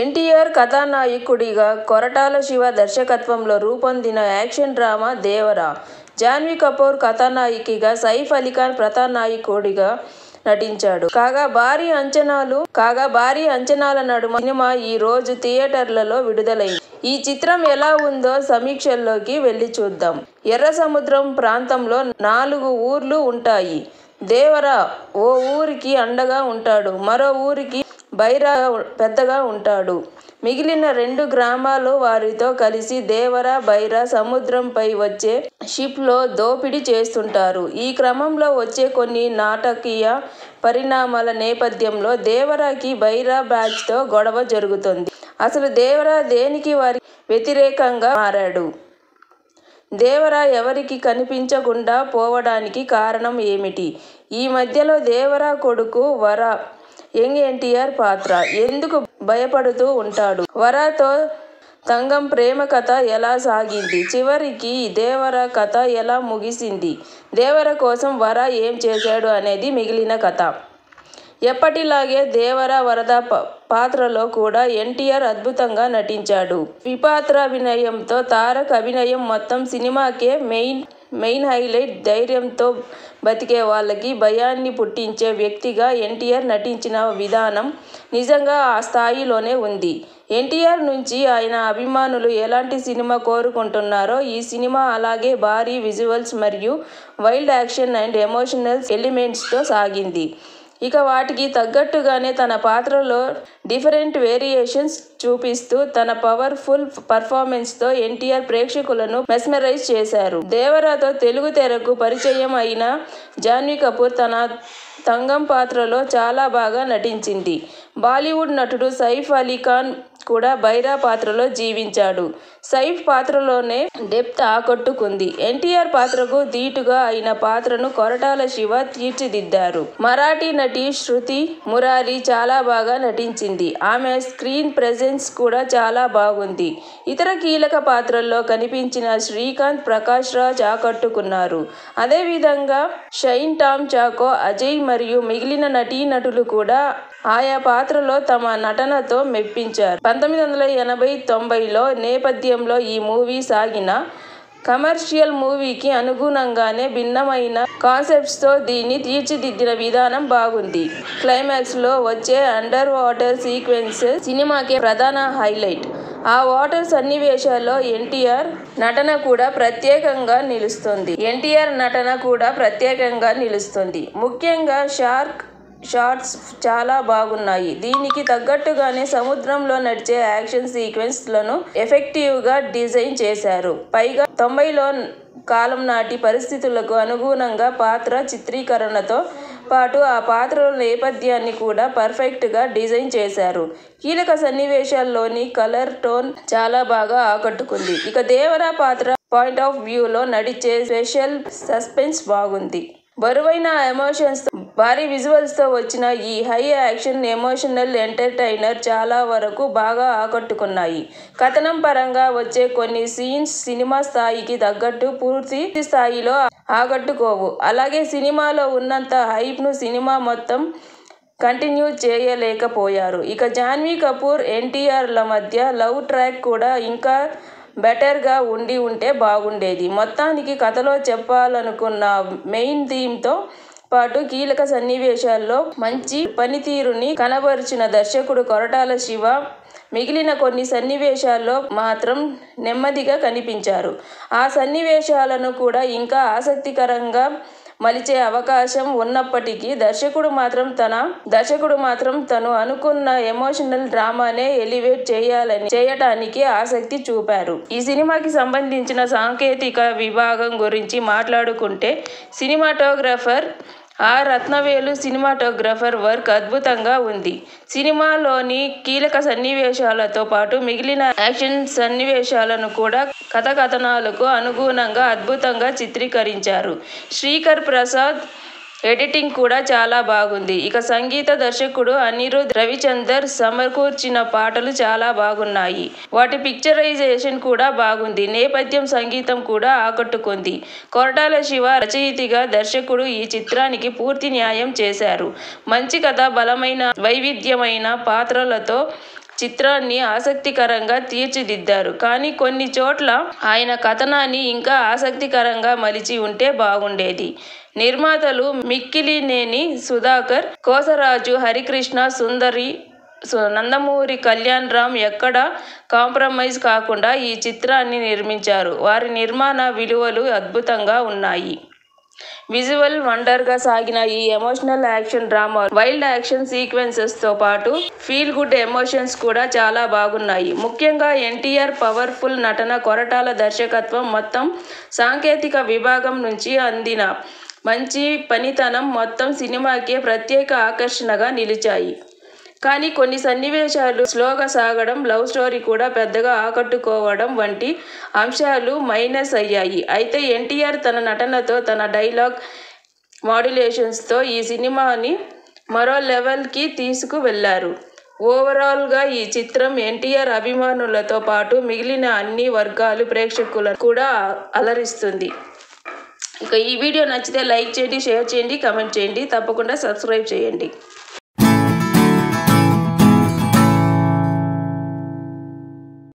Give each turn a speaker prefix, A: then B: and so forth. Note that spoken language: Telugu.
A: ఎన్టీఆర్ కథానాయకుడిగా కొరటాల శివ దర్శకత్వంలో రూపొందిన యాక్షన్ డ్రామా దేవరా. జాన్వీ కపూర్ కథానాయికగా, సైఫ్ అలీఖాన్ ప్రధానాయకుడిగా నటించాడు. కాగా భారీ అంచనాల నడుమ సినిమా ఈ రోజు థియేటర్లలో విడుదలైంది. ఈ చిత్రం ఎలా ఉందో సమీక్షల్లోకి వెళ్లి చూద్దాం. ఎర్రసముద్రం ప్రాంతంలో 4 ఊర్లు ఉంటాయి. దేవరా ఓ ఊరికి అండగా ఉంటాడు. మరో ఊరికి బైరా పెద్దగా ఉంటాడు. మిగిలిన 2 గ్రామాలు వారితో కలిసి దేవరా, బైరా సముద్రంపై వచ్చే షిప్ లో దోపిడీ చేస్తుంటారు. ఈ క్రమంలో వచ్చే కొన్ని నాటకీయ పరిణామాల నేపథ్యంలో దేవరాకి బైరా బ్యాచ్ తో గొడవ జరుగుతుంది. అసలు దేవరా దేనికి వారి వ్యతిరేకంగా మారాడు? దేవరా ఎవరికి కనిపించకుండా పోవడానికి కారణం ఏమిటి? ఈ మధ్యలో దేవరా కొడుకు వర, యంగ్ ఎన్టీఆర్ పాత్ర ఎందుకు భయపడుతూ ఉంటాడు? వరతో తంగం ప్రేమ కథ ఎలా సాగింది? చివరికి దేవర కథ ఎలా ముగిసింది? దేవర కోసం వర ఏం చేశాడు అనేది మిగిలిన కథ. ఎప్పటిలాగే దేవర వరద పాత్రలో కూడా ఎన్టీఆర్ అద్భుతంగా నటించాడు. విపాత్రాభినయంతో తారక్ అభినయం మొత్తం సినిమాకే మెయిన్ హైలైట్. ధైర్యంతో బతికే వాళ్ళకి భయాన్ని పుట్టించే వ్యక్తిగా ఎన్టీఆర్ నటించిన విధానం నిజంగా ఆ స్థాయిలోనే ఉంది. ఎన్టీఆర్ నుంచి ఆయన అభిమానులు ఎలాంటి సినిమా కోరుకుంటున్నారో ఈ సినిమా అలాగే భారీ విజువల్స్ మరియు వైల్డ్ యాక్షన్ అండ్ ఎమోషనల్ ఎలిమెంట్స్తో సాగింది. ఇక వాటికి తగ్గట్టుగానే తన పాత్రలో డిఫరెంట్ వేరియేషన్స్ చూపిస్తూ తన పవర్ఫుల్ పర్ఫార్మెన్స్తో ఎన్టీఆర్ ప్రేక్షకులను మెస్మరైజ్ చేశారు. దేవరాతో తెలుగు తెరకు పరిచయం అయిన జాన్వీ కపూర్ తన తంగం పాత్రలో చాలా బాగా నటించింది. బాలీవుడ్ నటుడు సైఫ్ అలీఖాన్ కూడా బైరా పాత్రలో జీవించాడు. సైఫ్ పాత్రలోనే డెప్త్ ఆకట్టుకుంది. ఎన్టీఆర్ పాత్రకు ధీటుగా అయిన పాత్రను కొరటాల శివ తీర్చిదిద్దారు. మరాఠీ నటి శృతి మురారి చాలా బాగా నటించింది. ఆమె స్క్రీన్ ప్రెజెన్స్ కూడా చాలా బాగుంది. ఇతర కీలక పాత్రల్లో కనిపించిన శ్రీకాంత్, ప్రకాష్ రాజ్ ఆకట్టుకున్నారు. అదేవిధంగా షైన్ టామ్ చాకో, అజయ్ మరియు మిగిలిన నటీనటులు కూడా ఆయా పాత్రలో తమ నటనతో మెప్పించారు. 1980-90లో నేపథ్యంలో ఈ మూవీ సాగిన కమర్షియల్ మూవీకి అనుగుణంగానే భిన్నమైన కాన్సెప్ట్స్తో దీన్ని తీర్చిదిద్దిన విధానం బాగుంది. క్లైమాక్స్లో వచ్చే అండర్ వాటర్ సీక్వెన్స్ సినిమాకే ప్రధాన హైలైట్. ఆ వాటర్ సన్నివేశాల్లో ఎన్టీఆర్ నటన కూడా ప్రత్యేకంగా నిలుస్తుంది. ముఖ్యంగా షార్ట్స్ చాలా బాగున్నాయి. దీనికి తగ్గట్టుగానే సముద్రంలో నడిచే యాక్షన్ సీక్వెన్స్ లను ఎఫెక్టివ్ గా డిజైన్ చేశారు. పైగా 90లో కాలం నాటి పరిస్థితులకు అనుగుణంగా పాత్ర చిత్రీకరణతో పాటు ఆ పాత్రల నేపథ్యాన్ని కూడా పర్ఫెక్ట్ గా డిజైన్ చేశారు. కీలక సన్నివేశాల్లోని కలర్ టోన్ చాలా బాగా ఆకట్టుకుంది. ఇక దేవరా పాత్ర పాయింట్ ఆఫ్ వ్యూలో నడిచే స్పెషల్ సస్పెన్స్ బాగుంది. బరువైన ఎమోషన్స్, భారీ విజువల్స్ తో వచ్చిన ఈ హై యాక్షన్ ఎమోషనల్ ఎంటర్టైనర్ చాలా వరకు బాగా ఆకట్టుకున్నాయి. కథనం పరంగా వచ్చే కొన్ని సీన్స్ సినిమా స్థాయికి తగ్గట్టు పూర్తి స్థాయిలో ఆకట్టుకోవు. అలాగే సినిమాలో ఉన్నంత హైప్ ను సినిమా మొత్తం కంటిన్యూ చేయలేకపోయారు. ఇక జాన్వీ కపూర్, ఎన్టీఆర్ల మధ్య లవ్ ట్రాక్ కూడా ఇంకా బెటర్ గా ఉంటే బాగుండేది. మొత్తానికి కథలో చెప్పాలనుకున్న మెయిన్ థీమ్ తో పాటు కీలక సన్నివేశాల్లో మంచి పనితీరుని కనబరిచిన దర్శకుడు కొరటాల శివ మిగిలిన కొన్ని సన్నివేశాల్లో మాత్రం నెమ్మదిగా కనిపించారు. ఆ సన్నివేశాలను కూడా ఇంకా ఆసక్తికరంగా మలిచే అవకాశం ఉన్నప్పటికీ దర్శకుడు మాత్రం తను అనుకున్న ఎమోషనల్ డ్రామానే ఎలివేట్ చేయటానికి ఆసక్తి చూపారు. ఈ సినిమాకి సంబంధించిన సాంకేతిక విభాగం గురించి మాట్లాడుకుంటే సినిమాటోగ్రఫర్ రత్నవేలు సినిమాటోగ్రఫర్ వర్క్ అద్భుతంగా ఉంది. సినిమాలోని కీలక సన్నివేశాలతో పాటు మిగిలిన యాక్షన్ సన్నివేశాలను కూడా కథనాలకు అనుగుణంగా అద్భుతంగా చిత్రీకరించారు. శ్రీకర్ ప్రసాద్ ఎడిటింగ్ కూడా చాలా బాగుంది. ఇక సంగీత దర్శకుడు అనిరుద్ రవిచందర్ సమకూర్చిన పాటలు చాలా బాగున్నాయి. వాటి పిక్చరైజేషన్ కూడా బాగుంది. నేపథ్యం సంగీతం కూడా ఆకట్టుకుంది. కొరటాల శివ రచయితగా దర్శకుడు ఈ చిత్రానికి పూర్తి న్యాయం చేశారు. మంచి కథ, బలమైన వైవిధ్యమైన పాత్రలతో చిత్రాన్ని ఆసక్తికరంగా తీర్చిదిద్దారు. కానీ కొన్ని చోట్ల ఆయన కథనాన్ని ఇంకా ఆసక్తికరంగా మలిచి ఉంటే బాగుండేది. నిర్మాతలు మిక్కిలినేని సుధాకర్, కోసరాజు హరికృష్ణ, సుందరి, నందమూరి కళ్యాణ్ రామ్ ఎక్కడా కాంప్రమైజ్ కాకుండా ఈ చిత్రాన్ని నిర్మించారు. వారి నిర్మాణ విలువలు అద్భుతంగా ఉన్నాయి. విజువల్ వండర్గా సాగిన ఈ emotional action drama wild action సీక్వెన్సెస్తో పాటు ఫీల్ గుడ్ ఎమోషన్స్ కూడా చాలా బాగున్నాయి. ముఖ్యంగా ఎన్టీఆర్ పవర్ఫుల్ నటన, కొరటాల దర్శకత్వం, మొత్తం సాంకేతిక విభాగం నుంచి అందిన మంచి పనితనం మొత్తం సినిమాకే ప్రత్యేక ఆకర్షణగా నిలిచాయి. కానీ కొన్ని సన్నివేశాలు స్లోగా సాగడం, లవ్ స్టోరీ కూడా పెద్దగా ఆకట్టుకోవడం వంటి అంశాలు మైనస్ అయ్యాయి. అయితే ఎన్టీఆర్ తన నటనతో, తన డైలాగ్ మాడ్యులేషన్స్తో ఈ సినిమాని మరో లెవెల్కి తీసుకువెళ్లారు. ఓవరాల్గా ఈ చిత్రం ఎన్టీఆర్ అభిమానులతో పాటు మిగిలిన అన్ని వర్గాల ప్రేక్షకులను కూడా అలరిస్తుంది. ఇక ఈ వీడియో నచ్చితే లైక్ చేయండి, షేర్ చేయండి, కామెంట్ చేయండి. తప్పకుండా సబ్స్క్రైబ్ చేయండి.